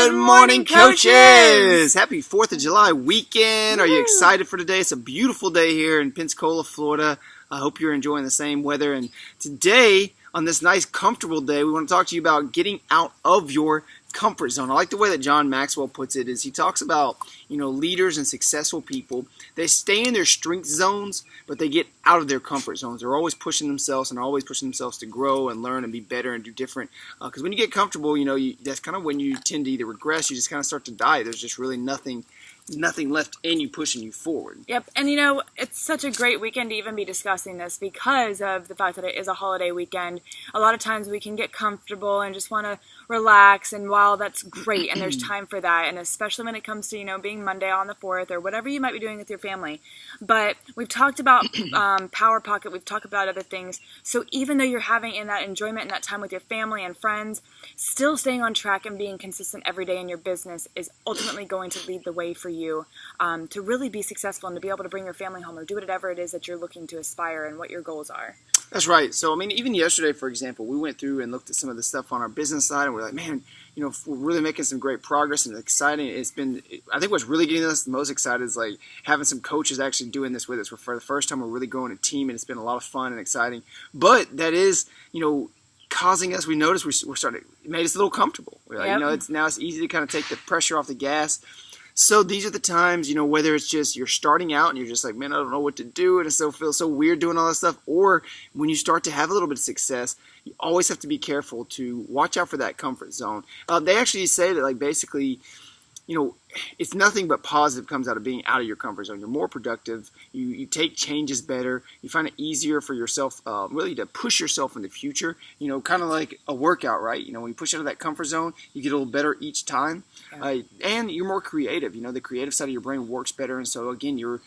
Good morning, coaches! Happy 4th of July weekend. Are you excited for today? It's a beautiful day here in Pensacola, Florida. I hope you're enjoying the same weather. And today, on this nice, comfortable day, we want to talk to you about getting out of your comfort zone. I like the way that John Maxwell puts it, is he talks about, leaders and successful people. They stay in their strength zones, but they get out of their comfort zones. They're always pushing themselves and are always pushing themselves to grow and learn and be better and do different. Because when you get comfortable, that's kind of when you tend to either regress, you just kind of start to die. There's just really nothing left in you pushing you forward. Yep, and it's such a great weekend to even be discussing this because of the fact that it is a holiday weekend. A lot of times we can get comfortable and just want to relax, and while that's great and there's time for that, and especially when it comes to being Monday on the 4th or whatever you might be doing with your family. But we've talked about Power Pocket, we've talked about other things, so even though you're having in that enjoyment and that time with your family and friends, still staying on track and being consistent every day in your business is ultimately going to lead the way for you to really be successful and to be able to bring your family home or do whatever it is that you're looking to aspire and what your goals are. That's right. So, even yesterday, for example, we went through and looked at some of the stuff on our business side, and we're like, man, we're really making some great progress and it's exciting. I think what's really getting us the most excited is like having some coaches actually doing this with us. For the first time, we're really growing a team, and it's been a lot of fun and exciting. But that is, causing us, we noticed it made us a little comfortable. We're like, it's easy to kind of take the pressure off the gas. So these are the times, whether it's just you're starting out and you're just like, man, I don't know what to do, and it still feels so weird doing all that stuff, or when you start to have a little bit of success, you always have to be careful to watch out for that comfort zone. They actually say that, like, basically, it's nothing but positive comes out of being out of your comfort zone. You're more productive. You take changes better. You find it easier for yourself, really, to push yourself in the future. Kind of like a workout, right? When you push out of that comfort zone, you get a little better each time, and you're more creative. The creative side of your brain works better, and so again, you're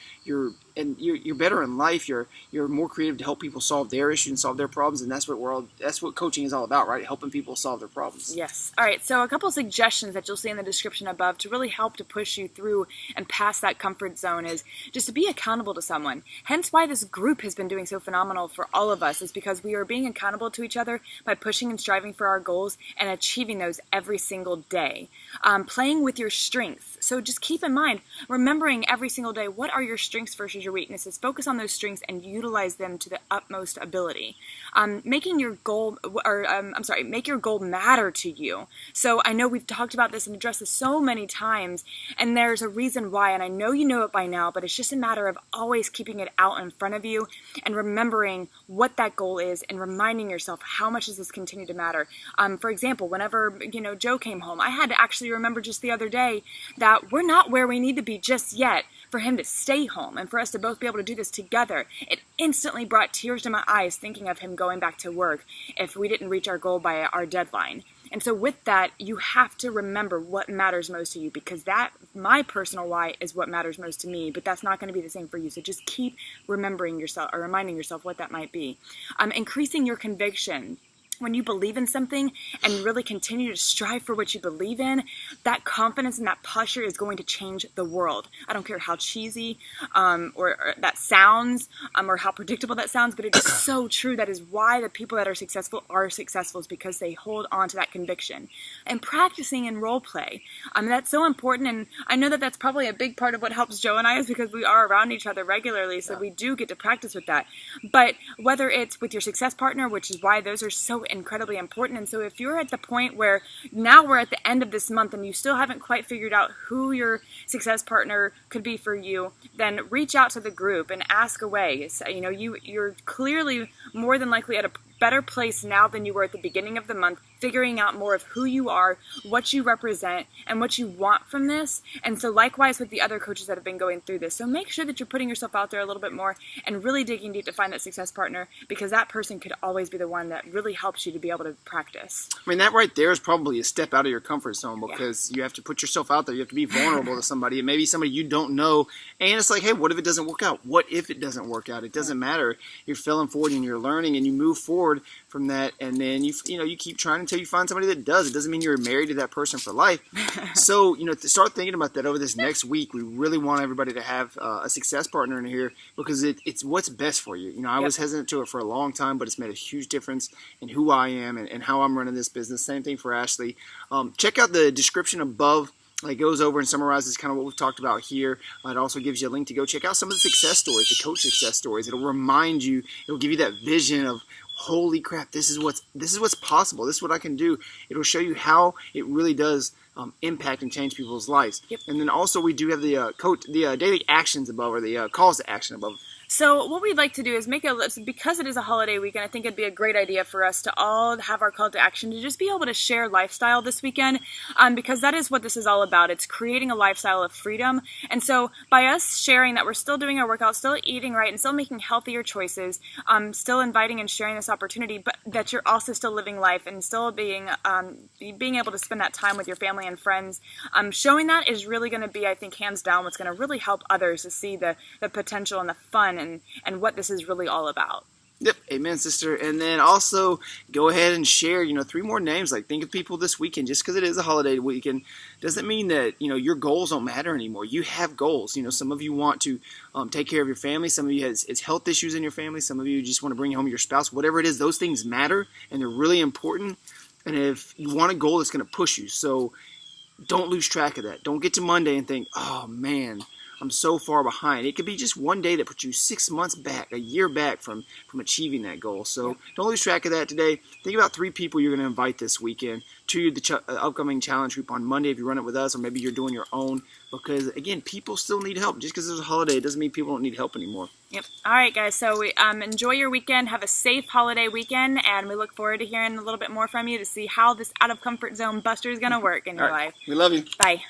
better in life. You're more creative to help people solve their issues and solve their problems, and that's what coaching is all about, right? Helping people solve their problems. Yes. All right. So a couple of suggestions that you'll see in the description above to really help to push you through and past that comfort zone is just to be accountable to someone. Hence why this group has been doing so phenomenal for all of us, is because we are being accountable to each other by pushing and striving for our goals and achieving those every single day. Playing with your strengths. So just keep in mind, remembering every single day, what are your strengths versus your weaknesses? Focus on those strengths and utilize them to the utmost ability. Make your goal matter to you. So I know we've talked about this and addressed this so many times, and there's a reason why, and I know you know it by now, but it's just a matter of always keeping it out in front of you and remembering what that goal is and reminding yourself, how much does this continue to matter? For example, whenever Joe came home, I had to actually remember just the other day that we're not where we need to be just yet for him to stay home and for us to both be able to do this together. It instantly brought tears to my eyes thinking of him going back to work if we didn't reach our goal by our deadline. And so with that, you have to remember what matters most to you, because that, my personal why, is what matters most to me, but that's not going to be the same for you. So just keep reminding yourself what that might be. Increasing your conviction. When you believe in something and really continue to strive for what you believe in, that confidence and that posture is going to change the world. I don't care how cheesy or that sounds or how predictable that sounds, but it is so true. That is why the people that are successful is because they hold on to that conviction. And practicing in role play. That's so important, and I know that that's probably a big part of what helps Joe and I, is because we are around each other regularly, so we do get to practice with that. But whether it's with your success partner, which is why those are so incredibly important. And so if you're at the point where now we're at the end of this month and you still haven't quite figured out who your success partner could be for you, then reach out to the group and ask away. So, you're clearly more than likely at a better place now than you were at the beginning of the month, figuring out more of who you are, what you represent, and what you want from this. And so likewise with the other coaches that have been going through this. So make sure that you're putting yourself out there a little bit more and really digging deep to find that success partner, because that person could always be the one that really helps you to be able to practice. That right there is probably a step out of your comfort zone, because you have to put yourself out there. You have to be vulnerable to somebody, and maybe somebody you don't know. And it's like, hey, what if it doesn't work out? What if it doesn't work out? It doesn't matter. You're failing forward and you're learning and you move forward from that, and then you keep trying until you find somebody that does. It doesn't mean you're married to that person for life. So to start thinking about that over this next week. We really want everybody to have a success partner in here because it's what's best for you. I was hesitant to it for a long time, but it's made a huge difference in who I am and how I'm running this business. Same thing for Ashley. Check out the description above. It goes over and summarizes kind of what we've talked about here. It also gives you a link to go check out some of the success stories, the coach success stories. It'll remind you, it'll give you that vision of, holy crap, this is what's possible. This is what I can do. It'll show you how it really does impact and change people's lives. Yep. And then also we do have the daily actions above, or the calls to action above. So what we'd like to do is make a list, because it is a holiday weekend. I think it'd be a great idea for us to all have our call to action to just be able to share lifestyle this weekend, because that is what this is all about. It's creating a lifestyle of freedom. And so by us sharing that we're still doing our workout, still eating right, and still making healthier choices, still inviting and sharing this opportunity, but that you're also still living life and still being able to spend that time with your family and friends, showing that is really going to be, I think, hands down, what's going to really help others to see the potential and the fun and what this is really all about. Yep, amen, sister. And then also go ahead and share, 3 more names. Think of people this weekend. Just because it is a holiday weekend doesn't mean that, your goals don't matter anymore. You have goals. Some of you want to take care of your family. Some of you it's health issues in your family. Some of you just want to bring home your spouse. Whatever it is, those things matter, and they're really important. And if you want a goal, it's going to push you. So don't lose track of that. Don't get to Monday and think, oh, man, I'm so far behind. It could be just one day that puts you 6 months back, a year back from achieving that goal. So don't lose track of that today. Think about 3 people you're going to invite this weekend to the upcoming challenge group on Monday if you run it with us, or maybe you're doing your own. Because, again, people still need help. Just because there's a holiday, it doesn't mean people don't need help anymore. Yep. All right, guys. So we enjoy your weekend. Have a safe holiday weekend, and we look forward to hearing a little bit more from you to see how this out-of-comfort zone buster is going to work in your life. We love you. Bye.